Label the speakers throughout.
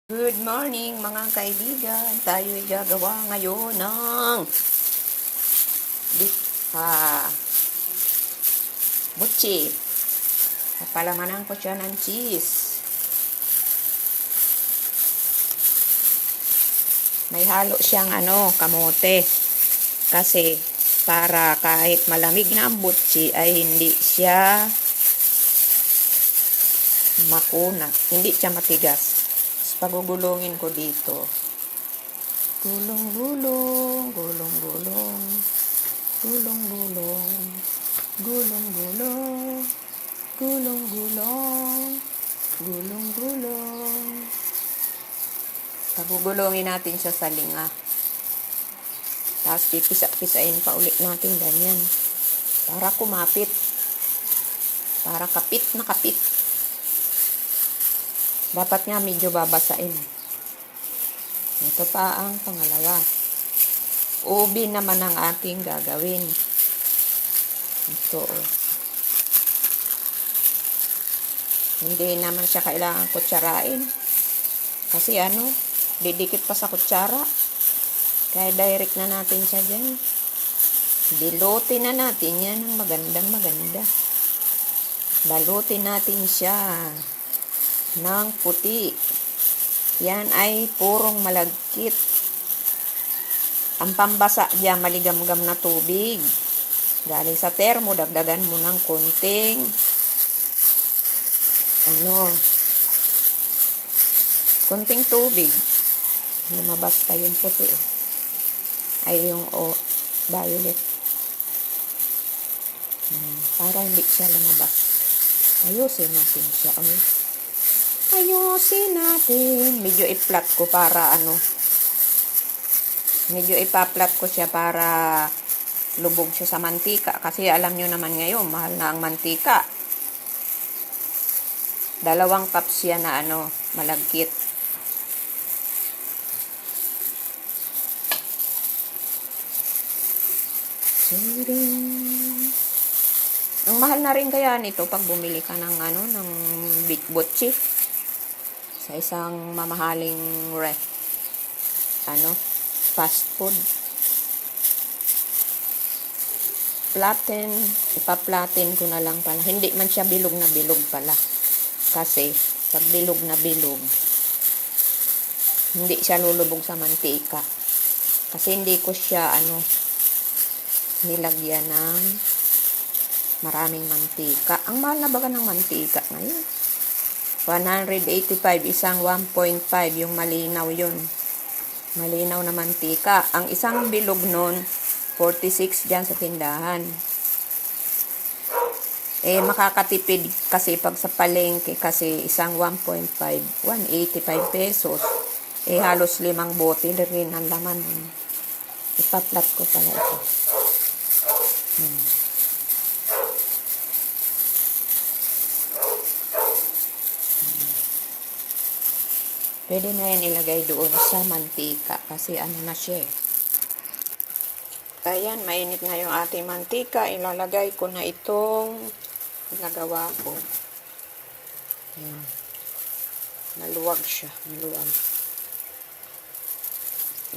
Speaker 1: Good morning mga kaibigan. Tayo ay gagawa ngayon ng butchi. Papalamanan ko siya ng cheese. May halo siyang kamote. Kasi para kahit malamig na ang butchi ay hindi siya makunat. Hindi siya matigas. Pagugulungin ko dito. Gulong-gulong, gulong-gulong, gulong-gulong, gulong-gulong, gulong-gulong, gulong-gulong. Pagugulungin natin siya sa linga. Tapos pipisa-pisain pa ulit natin ganyan. Para kumapit. Para kapit na kapit. Dapat nga medyo babasain. Ito pa ang pangalawa. Ubi naman ang ating gagawin. Ito. Hindi naman siya kailangan kutsarain. Kasi didikit pa sa kutsara. Kaya direct na natin siya dyan. Dilutin na natin yan ng magandang maganda. Balutin natin siya ng puti. Yan ay purong malagkit. Ang pambasa diyan, maligamgam na tubig. Galing sa termo, dagdagan mo ng konting konting tubig. Lumabas pa yung puti. Ay yung violet. Para hindi siya lumabas. Ayusin natin siya. Ayusin natin. Medyo i-flat ko para medyo ipa-flat ko siya para lubog siya sa mantika. Kasi alam nyo naman ngayon, mahal na ang mantika. 2 cups yan na malagkit. Ang mahal na rin kaya nito pag bumili ka ng ng butchi sa isang mamahaling fast food. Ipa-platin ko na lang pala. Hindi man siya bilog na bilog pala. Kasi pag bilog na bilog, hindi siya lulubog sa mantika. Kasi hindi ko siya nilagyan ng maraming mantika. Ang mahal na baga ng mantika ngayon. 185, isang 1.5, yung malinaw yun. Malinaw na mantika. Ang isang bilog nun, 46 dyan sa tindahan. Makakatipid kasi pag sa palengke, kasi isang 1.5, 185 pesos. Halos 5 bote rin ang laman. Ipaplat ko pala ito. Pwede na yan ilagay doon sa mantika kasi na siya. Ayan, mainit na yung ating mantika. Ilalagay ko na itong nagawa ko. Ayan. Maluwag siya. Maluwag.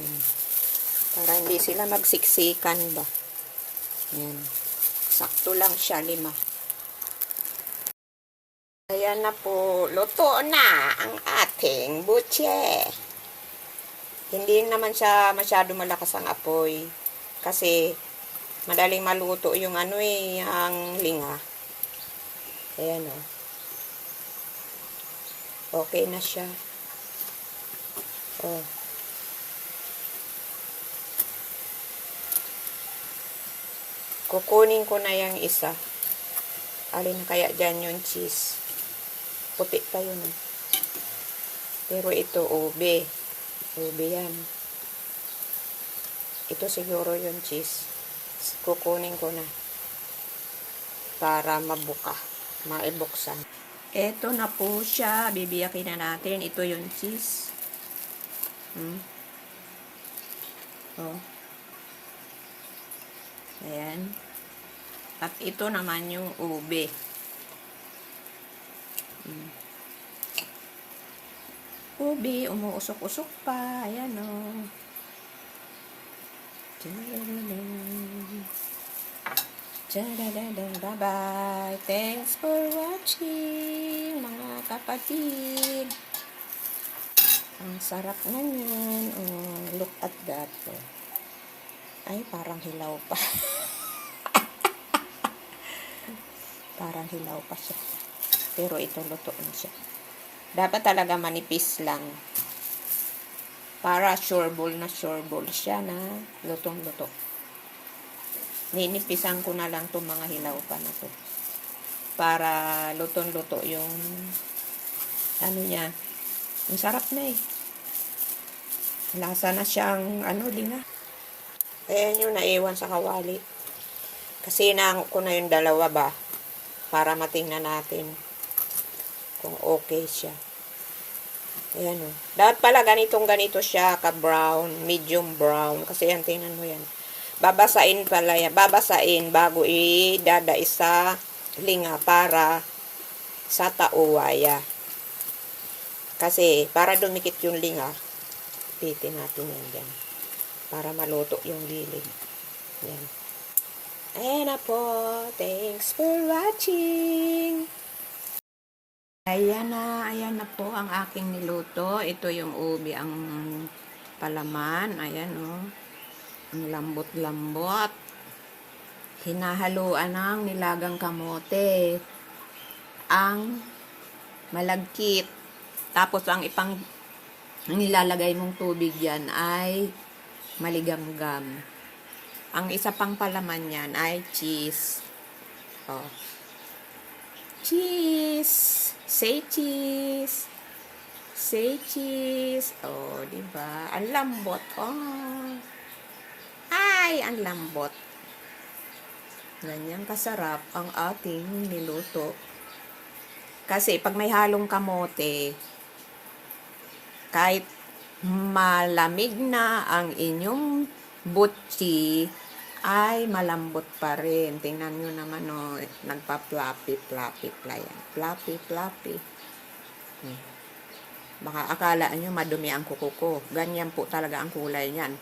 Speaker 1: Ayan. Para hindi sila magsiksikan ba. Ayan. Sakto lang siya, 5. Ayan na po, luto na ang ating butchi. Hindi naman siya masyado malakas ang apoy. Kasi madaling maluto yung ang linga. Ayan Okay na siya. Kukunin ko na yung isa. Alin kaya dyan yung cheese? Puti pa yun. Pero ito, ube. Ube yan. Ito siguro yung cheese. Kukunin ko na. Para mabuka. Maibuksan. Ito na po siya. Bibiyakin na natin. Ito yung cheese. Ayan. At ito naman yung ube. ubi, umuusok-usok pa. Ayan o. Bye-bye. Thanks for watching, mga kapatid. Ang sarap na yan. Oh, look at that. Oh. Ay, parang hilaw pa. Parang hilaw pa siya. Pero ito, luto na siya. Dapat talaga manipis lang. Para sure ball siya na lutong-luto. Ninipisan ko na lang itong mga hilaw pa na to. Para lutong-luto yung ano niya. Ang sarap na eh. Lasa na siyang linga. Ayan yung naiwan sa kawali. Kasi inaango ko na yung dalawa ba. Para matingnan natin kung okay siya. Ayan o. Dapat pala ganito siya ka-brown, medium brown. Kasi yan, tingnan mo yan. Babasain pala yan. Babasain bago idadais sa linga para sa tauwaya. Kasi para dumikit yung linga, pitin natin yan dyan. Para maluto yung gilid. Yan. Ayan na po. Thanks for watching. Ayan na po ang aking niluto. Ito yung ubi, ang palaman. Ayan o. Ang lambot-lambot. Hinahaluan ng nilagang kamote. Ang malagkit. Tapos ang nilalagay mong tubig yan ay maligamgam. Ang isa pang palaman yan ay cheese. Oh. Cheese. Say cheese. Say cheese. Oh, diba? Ang lambot. Oh. Ay, ang lambot. Ganyan kasarap ang ating niluto. Kasi pag may halong kamote, kahit malamig na ang inyong butchi, ay malambot pa rin. Tingnan nyo naman, oh, nagpa-floppy pa yan. Floppy. Baka akala nyo madumi ang kuko ko. Ganyan po talaga ang kulay niyan.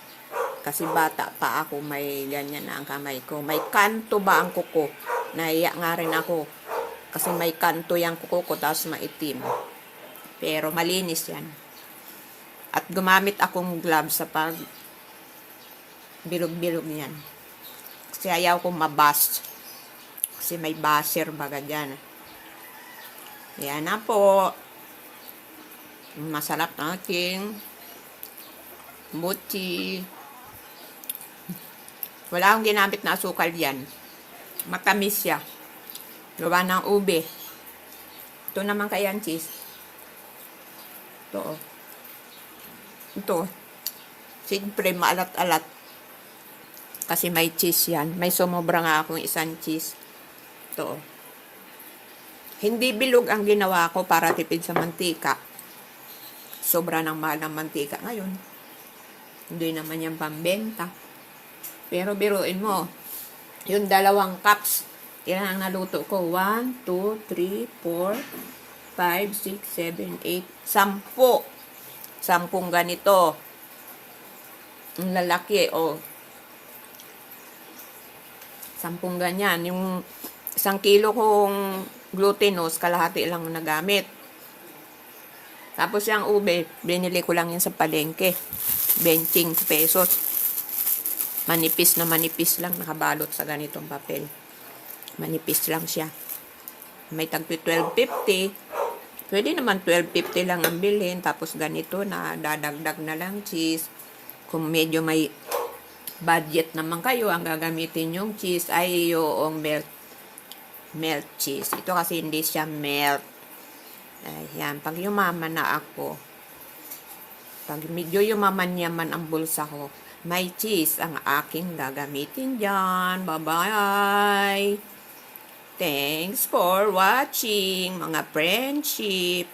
Speaker 1: Kasi bata pa ako, may ganyan na ang kamay ko. May kanto ba ang kuko? Naiya nga rin ako. Kasi may kanto yung kuko ko, tapos maitim. Pero malinis yan. At gumamit akong gloves sa pag bilog-bilog niyan. Kasi ayaw kong mabust. Kasi may basher baga dyan. Yan na po. Masarap na ating butchi. Wala akong ginamit na asukal yan. Matamis siya. Gawa ng ube. Ito naman kaya ang cheese. Ito oh. Ito. Siyempre maalat-alat. Kasi may cheese yan. May sumobra nga akong isang cheese. Ito. Hindi bilog ang ginawa ko para tipid sa mantika. Sobra ng mahal ng mantika ngayon. Hindi naman yan pambenta. Pero biruin mo, yung 2 cups, ilan ang naluto ko? 1, 2, 3, 4, 5, 6, 7, 8, 10. 10 ganito. Ang lalaki, oh. 10 ganyan. Yung 1 kilo kong glutinous, kalahati lang nagamit. Tapos yung ube, binili ko lang yan sa palengke. 20 pesos. Manipis lang, nakabalot sa ganitong papel. Manipis lang siya. May tagpi 12.50. Pwede naman 12.50 lang ang bilhin. Tapos ganito na, dadagdag na lang cheese. Kung medyo may budget naman kayo, ang gagamitin yung cheese ay yung melt cheese. Ito kasi hindi siya melt. Ayan, pag yumaman na ako, pag medyo yumaman-yaman ang bulsa ko, may cheese ang aking gagamitin dyan. Bye-bye! Thanks for watching, mga friendship!